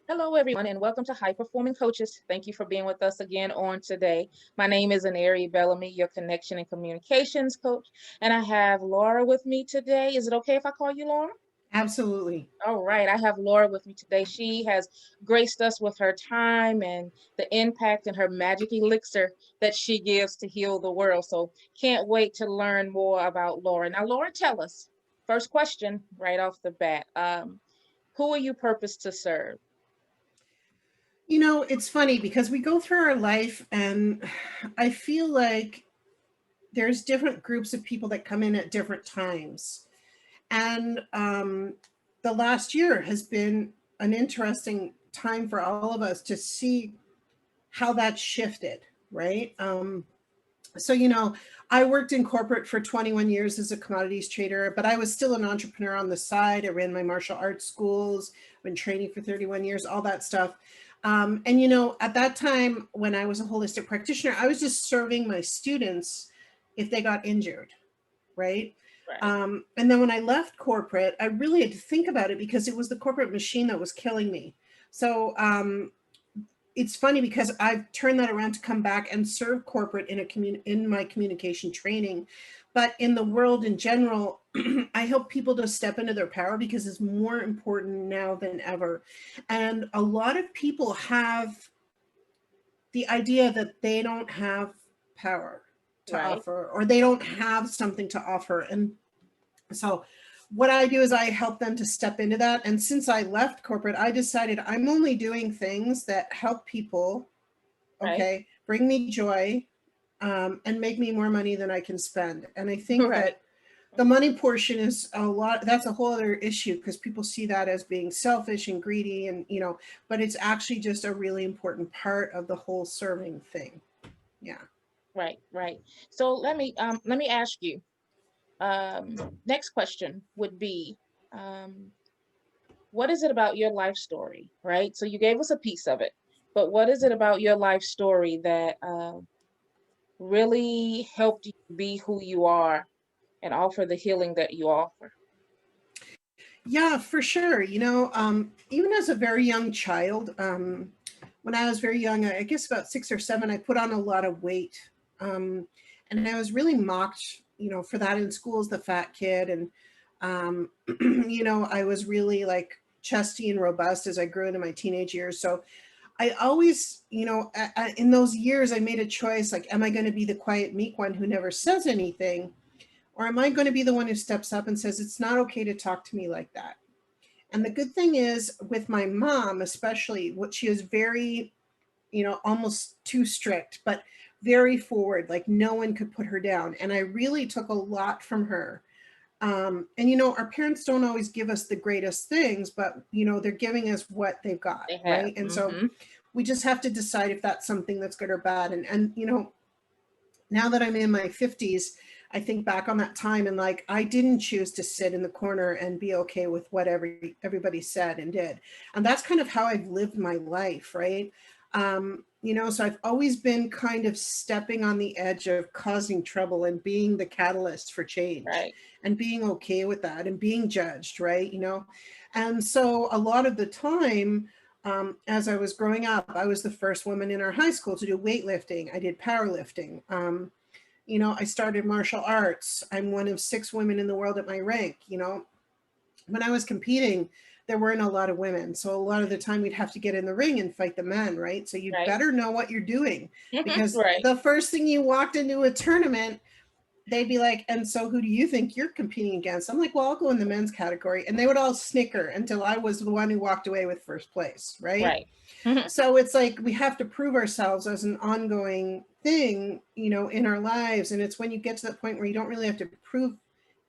Hello, everyone, and welcome to High Performing Coaches. Thank you for being with us again on today. My name is Aneri Bellamy, your connection and communications coach, and I have Laura with me today. Is it okay if I call you Laura? Absolutely. All right, I have Laura with me today. She has graced us with her time and the impact and her magic elixir that she gives to heal the world. So, can't wait to learn more about Laura. Now, Laura, tell us, first question right off the bat, who are you purposed to serve? It's funny because we go through our life and I feel like there's different groups of people that come in at different times. And the last year has been an interesting time for all of us to see how that's shifted, right? So, I worked in corporate for 21 years as a commodities trader, but I was still an entrepreneur on the side. I ran my martial arts schools, been training for 31 years, all that stuff. And at that time, when I was a holistic practitioner, I was just serving my students if they got injured, right? Right. And then when I left corporate, I really had to think about it because it was the corporate machine that was killing me. So it's funny because I've turned that around to come back and serve corporate in my communication training, but in the world in general, I help people to step into their power because it's more important now than ever. And a lot of people have the idea that they don't have power to Right. offer or they don't have something to offer. And so what I do is I help them to step into that. And since I left corporate, I decided I'm only doing things that help people, Right. okay, bring me joy, and make me more money than I can spend. And I think Right. that the money portion is a lot, that's a whole other issue because people see that as being selfish and greedy and but it's actually just a really important part of the whole serving thing. Yeah. Right. Right. So let me ask you. Next question would be, um, what is it about your life story? Right. So you gave us a piece of it, but what is it about your life story that really helped you be who you are and offer the healing that you offer? Yeah, for sure. Even as a very young child, when I was very young, I guess about 6 or 7, I put on a lot of weight. Um, and I was really mocked for that in school as the fat kid. And, I was really like chesty and robust as I grew into my teenage years. So I always in those years, I made a choice like, am I going to be the quiet, meek one who never says anything? Or am I going to be the one who steps up and says, it's not okay to talk to me like that? And the good thing is with my mom, especially, what she is very almost too strict, but very forward, like no one could put her down. And I really took a lot from her. And our parents don't always give us the greatest things, but they're giving us what they've got, They have. right? And so Mm-hmm. we just have to decide if that's something that's good or bad. And now that I'm in my 50s, I think back on that time and like I didn't choose to sit in the corner and be okay with what everybody said and did. And that's kind of how I've lived my life, right? So I've always been kind of stepping on the edge of causing trouble and being the catalyst for change Right. and being okay with that and being judged, right? And so a lot of the time, as I was growing up, I was the first woman in our high school to do weightlifting. I did powerlifting. I started martial arts. I'm one of 6 women in the world at my rank. When I was competing, there weren't a lot of women. So a lot of the time we'd have to get in the ring and fight the men, right? So you'd Right. better know what you're doing because Right. the first thing you walked into a tournament, they'd be like, and so who do you think you're competing against? I'm like, well, I'll go in the men's category. And they would all snicker until I was the one who walked away with first place, right? Right. Mhm. So it's like we have to prove ourselves as an ongoing thing in our lives. And it's when you get to that point where you don't really have to prove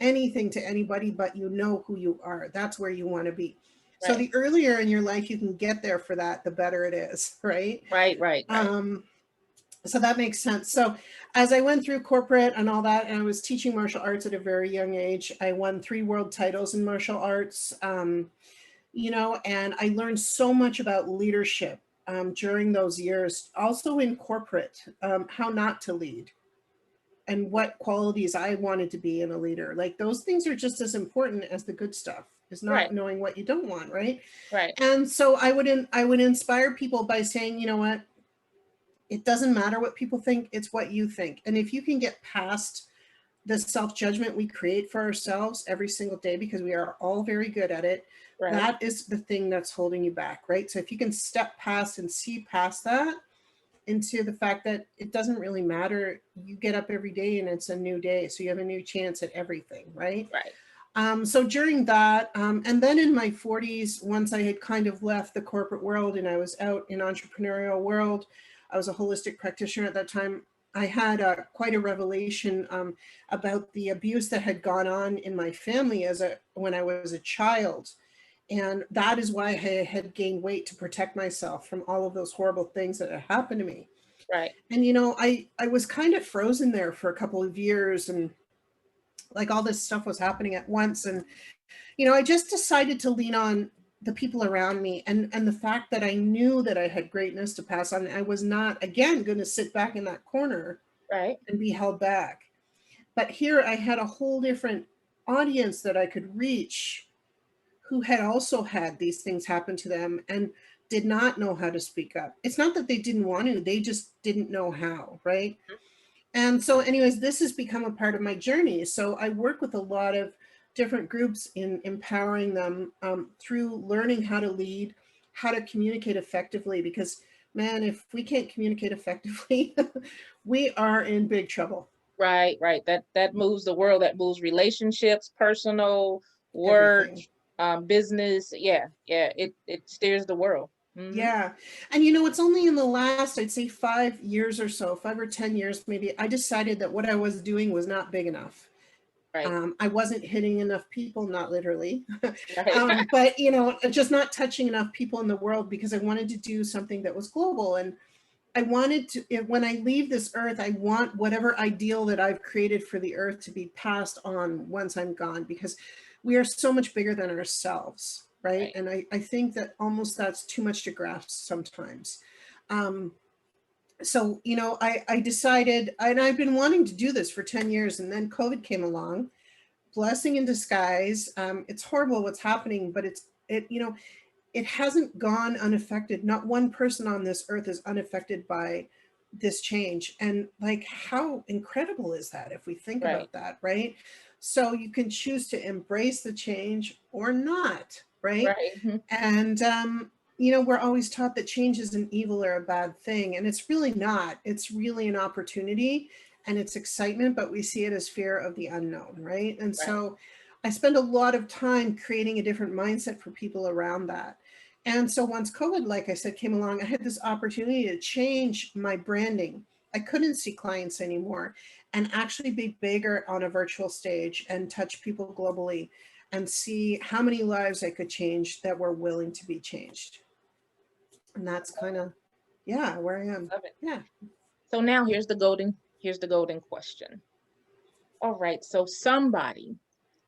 anything to anybody, but you know who you are. That's where you want to be. So Right. the earlier in your life you can get there for that, the better it is, right? Right. Right. Right. Um, so that makes sense. So as I went through corporate and all that, and I was teaching martial arts at a very young age, I won 3 world titles in martial arts. And I learned so much about leadership during those years, also in corporate, how not to lead and what qualities I wanted to be in a leader. Like those things are just as important as the good stuff. is Right. not knowing what you don't want, right? Right. And so I would inspire people by saying, you know what, it doesn't matter what people think, it's what you think. And if you can get past the self judgment we create for ourselves every single day, because we are all very good at it, Right. that is the thing that's holding you back, right? So if you can step past and see past that into the fact that it doesn't really matter, you get up every day and it's a new day. So you have a new chance at everything, right? Right. So during that, and then in my 40s, once I had kind of left the corporate world and I was out in entrepreneurial world, I was a holistic practitioner at that time. I had quite a revelation about the abuse that had gone on in my family when I was a child, and that is why I had gained weight to protect myself from all of those horrible things that had happened to me. Right. And I was kind of frozen there for a couple of years, and like all this stuff was happening at once, and I just decided to lean on the people around me, and the fact that I knew that I had greatness to pass on. I was not, again, going to sit back in that corner Right. and be held back. But here I had a whole different audience that I could reach, who had also had these things happen to them and did not know how to speak up. It's not that they didn't want to, they just didn't know how, right? And so, anyways, this has become a part of my journey. So I work with a lot of different groups in empowering them through learning how to lead, how to communicate effectively. Because, man, if we can't communicate effectively, we are in big trouble. Right. Right. That moves the world. That moves relationships, personal, work, Everything. business. Yeah. Yeah. It steers the world. Hmm. Yeah. And it's only in the last, I'd say 5 years or so, 5 or 10 years maybe, I decided that what I was doing was not big enough. Right. I wasn't hitting enough people, not literally, Right. but just not touching enough people in the world, because I wanted to do something that was global. And I wanted to, when I leave this earth, I want whatever ideal that I've created for the earth to be passed on once I'm gone, because we are so much bigger than ourselves, right? Right. And I think that almost that's too much to grasp sometimes. Um, so, I decided, and I've been wanting to do this for 10 years, and then COVID came along, blessing in disguise. It's horrible what's happening, but it hasn't gone unaffected. Not one person on this earth is unaffected by this change. And like, how incredible is that if we think Right. about that, right? So you can choose to embrace the change or not, right? Right. Mhm. And we're always taught that change is an evil or a bad thing, and it's really not. It's really an opportunity, and it's excitement, but we see it as fear of the unknown, right? And Right. so I spend a lot of time creating a different mindset for people around that. And so once COVID, like I said, came along, I had this opportunity to change my branding. I couldn't see clients anymore and actually be bigger on a virtual stage and touch people globally and see how many lives I could change that were willing to be changed. And that's kind of, yeah, where I am. Love it. Yeah. So now here's the golden question. All right. So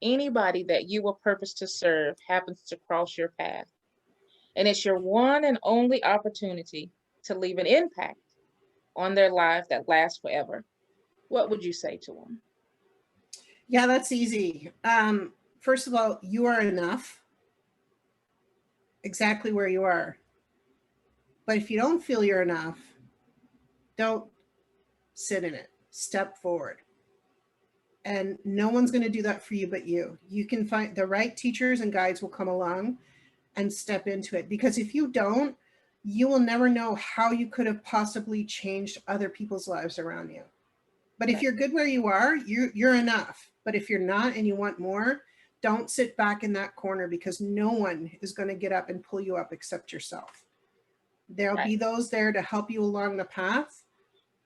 anybody that you were purposed to serve happens to cross your path, and it's your one and only opportunity to leave an impact on their life that lasts forever. What would you say to them? Yeah, that's easy. First of all, you are enough exactly where you are. But if you don't feel you're enough, don't sit in it. Step forward. And no one's going to do that for you but you. You can find the right teachers and guides will come along and step into it. Because if you don't, you will never know how you could have possibly changed other people's lives around you. But if Right. you're good where you are, you're enough. But if you're not and you want more, don't sit back in that corner, because no one is going to get up and pull you up except yourself. There'll Right. be those there to help you along the path,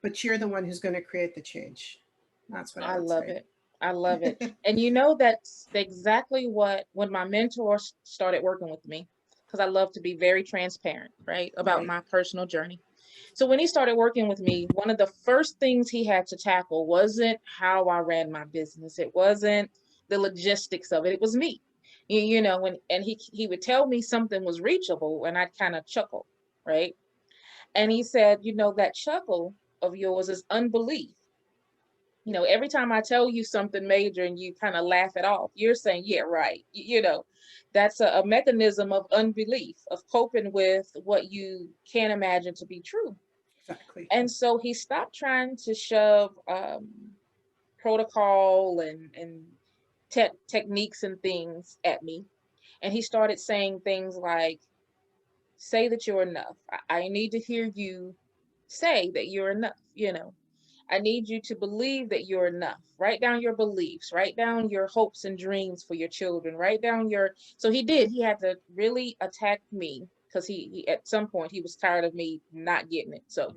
but you're the one who's going to create the change. That's what I I would love say. it. I love it. And that's exactly what when my mentor started working with me, because I love to be very transparent, right, about Right. my personal journey. So when he started working with me, one of the first things he had to tackle wasn't how I ran my business. It wasn't the logistics of it. It was me. And he would tell me something was reachable and I'd kind of chuckle, right? And he said, that chuckle of yours is unbelief. Every time I tell you something major and you kind of laugh it off, you're saying, yeah, right. That's a mechanism of unbelief, of coping with what you can't imagine to be true. Exactly. And so he stopped trying to shove protocol and techniques and things at me. And he started saying things like, say that you're enough. I need to hear you say that you're enough. I need you to believe that you're enough. Write down your beliefs, write down your hopes and dreams for your children, write down your. So he had to really attack me because he at some point he was tired of me not getting it. So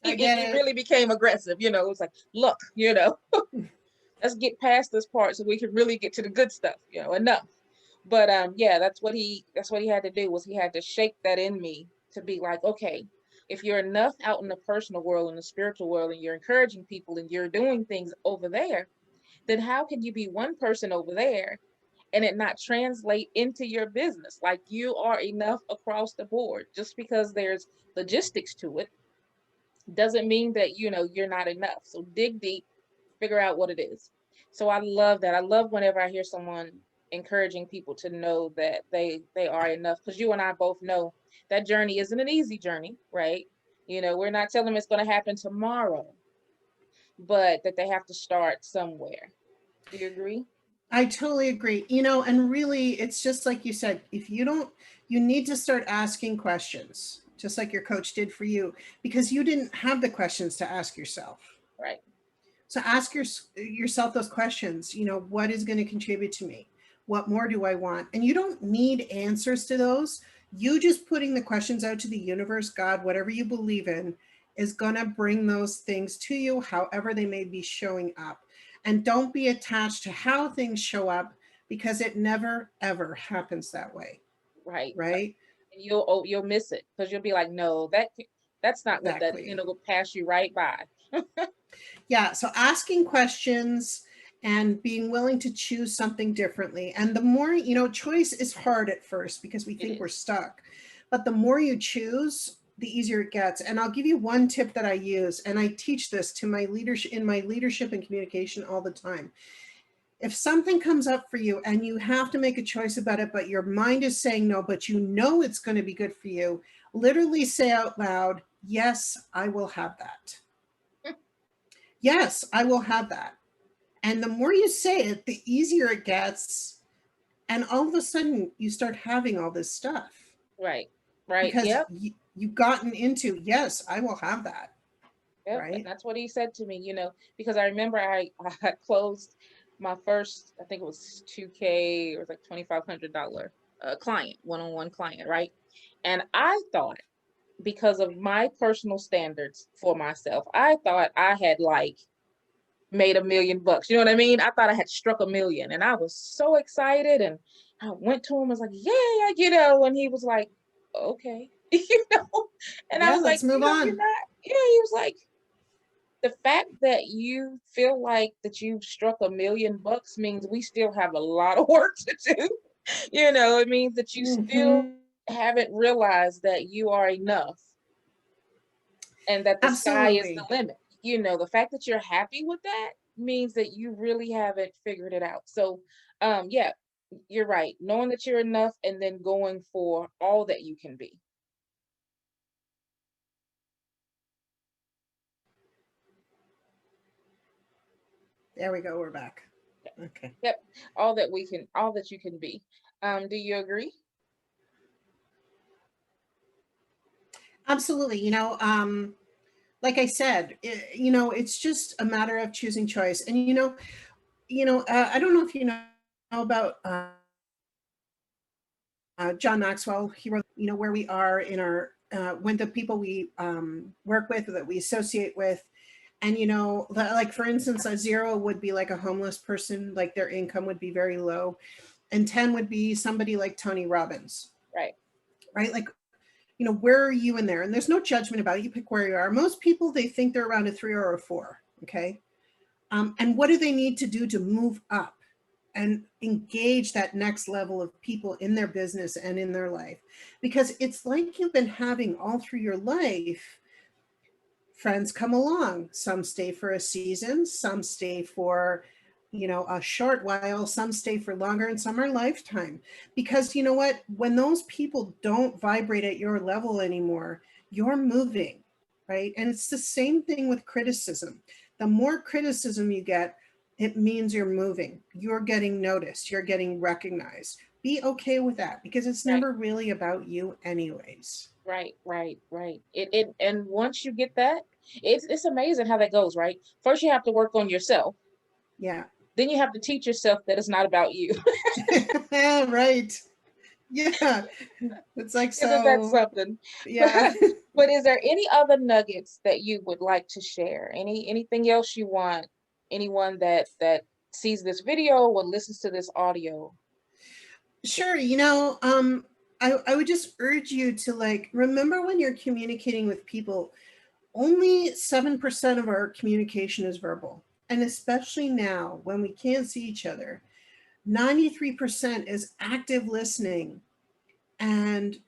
I get he it. really became aggressive. It was like, look, let's get past this part so we can really get to the good stuff, enough. But yeah, that's what he had to do, was he had to shake that in me to be like, okay, if you're enough out in the personal world and the spiritual world and you're encouraging people and you're doing things over there, then how can you be one person over there and it not translate into your business? Like, you are enough across the board. Just because there's logistics to it doesn't mean that you're not enough. So dig deep, figure out what it is. So I love that. I love whenever I hear someone encouraging people to know that they are enough, because you and I both know that journey isn't an easy journey, right? We're not telling them it's going to happen tomorrow, but that they have to start somewhere. Do you agree? I totally agree. And really, it's just like you said, if you don't, you need to start asking questions, just like your coach did for you, because you didn't have the questions to ask yourself. Right. So ask yourself those questions. What is going to contribute to me? What more do I want? And you don't need answers to those. You just putting the questions out to the universe, God, whatever you believe in, is going to bring those things to you, however they may be showing up. And don't be attached to how things show up, because it never, ever happens that way. Right. Right? And you'll miss it because you'll be like, no, that's not what that, Exactly. will pass you right by. Yeah, so asking questions and being willing to choose something differently. And the more, choice is hard at first because we It think we're is. stuck. But the more you choose, the easier it gets. And I'll give you one tip that I use, and I teach this to my leadership in my leadership and communication all the time. If something comes up for you and you have to make a choice about it, but your mind is saying no, but you know it's going to be good for you, literally say out loud, yes, I will have that. Yes, I will have that. And the more you say it, the easier it gets. And all of a sudden, you start having all this stuff Right. Right. because Yep. you've gotten into, yes, I will have that. Yep, and Right. that's what he said to me, because I remember I closed my first, I think it was 2K, or it was like $2,500 client, one-on-one client, right? And I thought, because of my personal standards for myself, I thought I had like made $1 million. You know what I mean? I thought I had struck 1 million, and I was so excited. And I went to him, was like, yeah, and he was like, okay, and I Yeah, was like, let's move you're on. not, he was like, the fact that you feel like that you've struck $1 million means we still have a lot of work to do. It means that you still Hmm. haven't realized that you are enough and that the sky is the Absolutely. limit. The fact that you're happy with that means that you really haven't figured it out. So, yeah, you're right. Knowing that you're enough and then going for all that you can be. There we go. We're back. Okay. Yep, all that you can be. Do you agree? Absolutely. Like I said, it's just a matter of choosing choice. And I don't know if you know about John Maxwell. He wrote, where we are in our when the people we work with, that we associate with. And like for instance, a 0 would be like a homeless person, like their income would be very low, and 10 would be somebody like Tony Robbins, Right. right? Like, where are you in there? And there's no judgment about it. You pick where you are. Most people, they think they're around a 3 or a 4. Okay. And what do they need to do to move up and engage that next level of people in their business and in their life? Because it's like you've been having all through your life Friends come along. Some stay for a season, some stay for, a short while, some stay for longer, and some are lifetime. Because you know what? When those people don't vibrate at your level anymore, you're moving, right? And it's the same thing with criticism. The more criticism you get, it means you're moving, you're getting noticed, you're getting recognized. Be okay with that because it's Right. never really about you, anyways. Right, right, right. It and once you get that, it's amazing how that goes, right? First you have to work on yourself. Yeah. Then you have to teach yourself that it's not about you. Right. Yeah. It's like, Isn't that so, something? But yeah. but is there any other nuggets that you would like to share? Anything else you want anyone that sees this video or listens to this audio? Sure. I would just urge you to, like, remember when you're communicating with people, only 7% of our communication is verbal. And especially now when we can't see each other, 93% is active listening and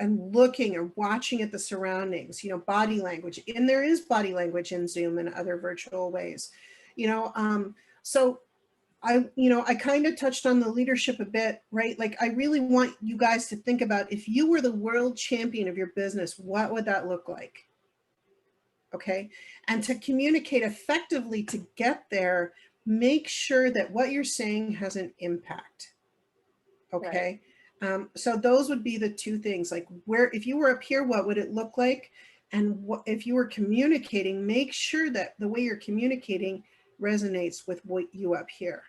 looking or watching at the surroundings, body language. And there is body language in Zoom and other virtual ways, so I kind of touched on the leadership a bit, right? Like, I really want you guys to think about, if you were the world champion of your business, what would that look like? Okay. And to communicate effectively to get there, make sure that what you're saying has an impact. Right, Okay. So those would be the two things. Like, where, if you were up here, what would it look like? And what, if you were communicating, make sure that the way you're communicating resonates with what you up here,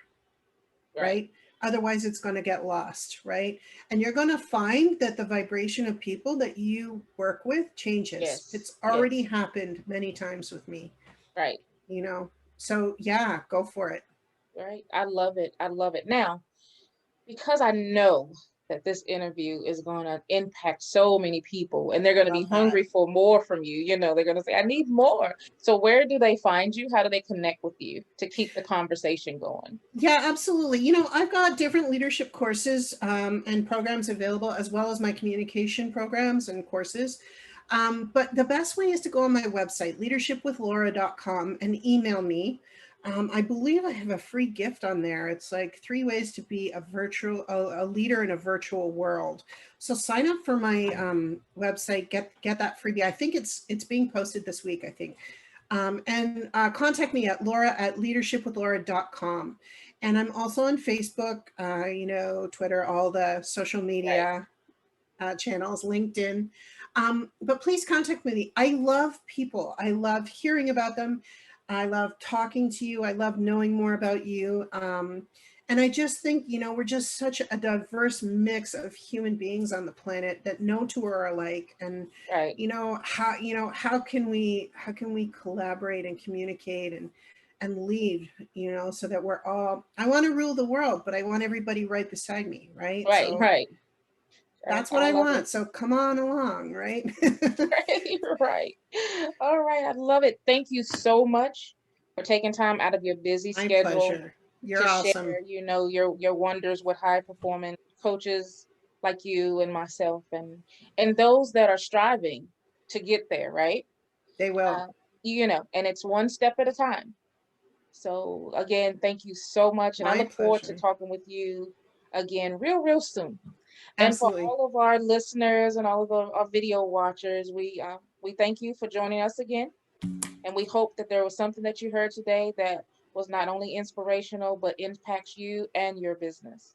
right. right? Otherwise, it's going to get lost, right? And you're going to find that the vibration of people that you work with changes. Yes, It's already yes. happened many times with me, Right, you know? So, yeah, go for it. right. I love it. I love it. Now, because I know that this interview is going to impact so many people and they're going to be Love that. hungry for more from you, they're going to say, I need more. So, where do they find you? How do they connect with you to keep the conversation going? Yeah, absolutely. I've got different leadership courses and programs available, as well as my communication programs and courses. But the best way is to go on my website, leadershipwithlaura.com, and email me. I believe I have a free gift on there. It's like 3 ways to be a leader in a virtual world. So sign up for my website, get that freebie. I think it's being posted this week, I think. And contact me at laura@leadershipwithlaura.com. And I'm also on Facebook, Twitter, all the social Right, media channels, LinkedIn. But please contact me. I love people. I love hearing about them. I love talking to you. I love knowing more about you. And I just think, we're just such a diverse mix of human beings on the planet that no two are alike. And right, how can we collaborate and communicate and lead, so that we're all, I want to rule the world, but I want everybody right beside me, right? right, So right, right. that's what I I love it. want. So come on along, right? Right, right. All right, I love it. Thank you so much for taking time out of your busy My schedule pleasure. You're to awesome. share, your wonders with high performing coaches like you and myself and those that are striving to get there, right? They will. Uh, and it's one step at a time. So again, thank you so much, and I My look forward to pleasure. talking with you again real, real soon. And for Absolutely. all of our listeners and all of our video watchers, we thank you for joining us again, and we hope that there was something that you heard today that was not only inspirational but impacts you and your business.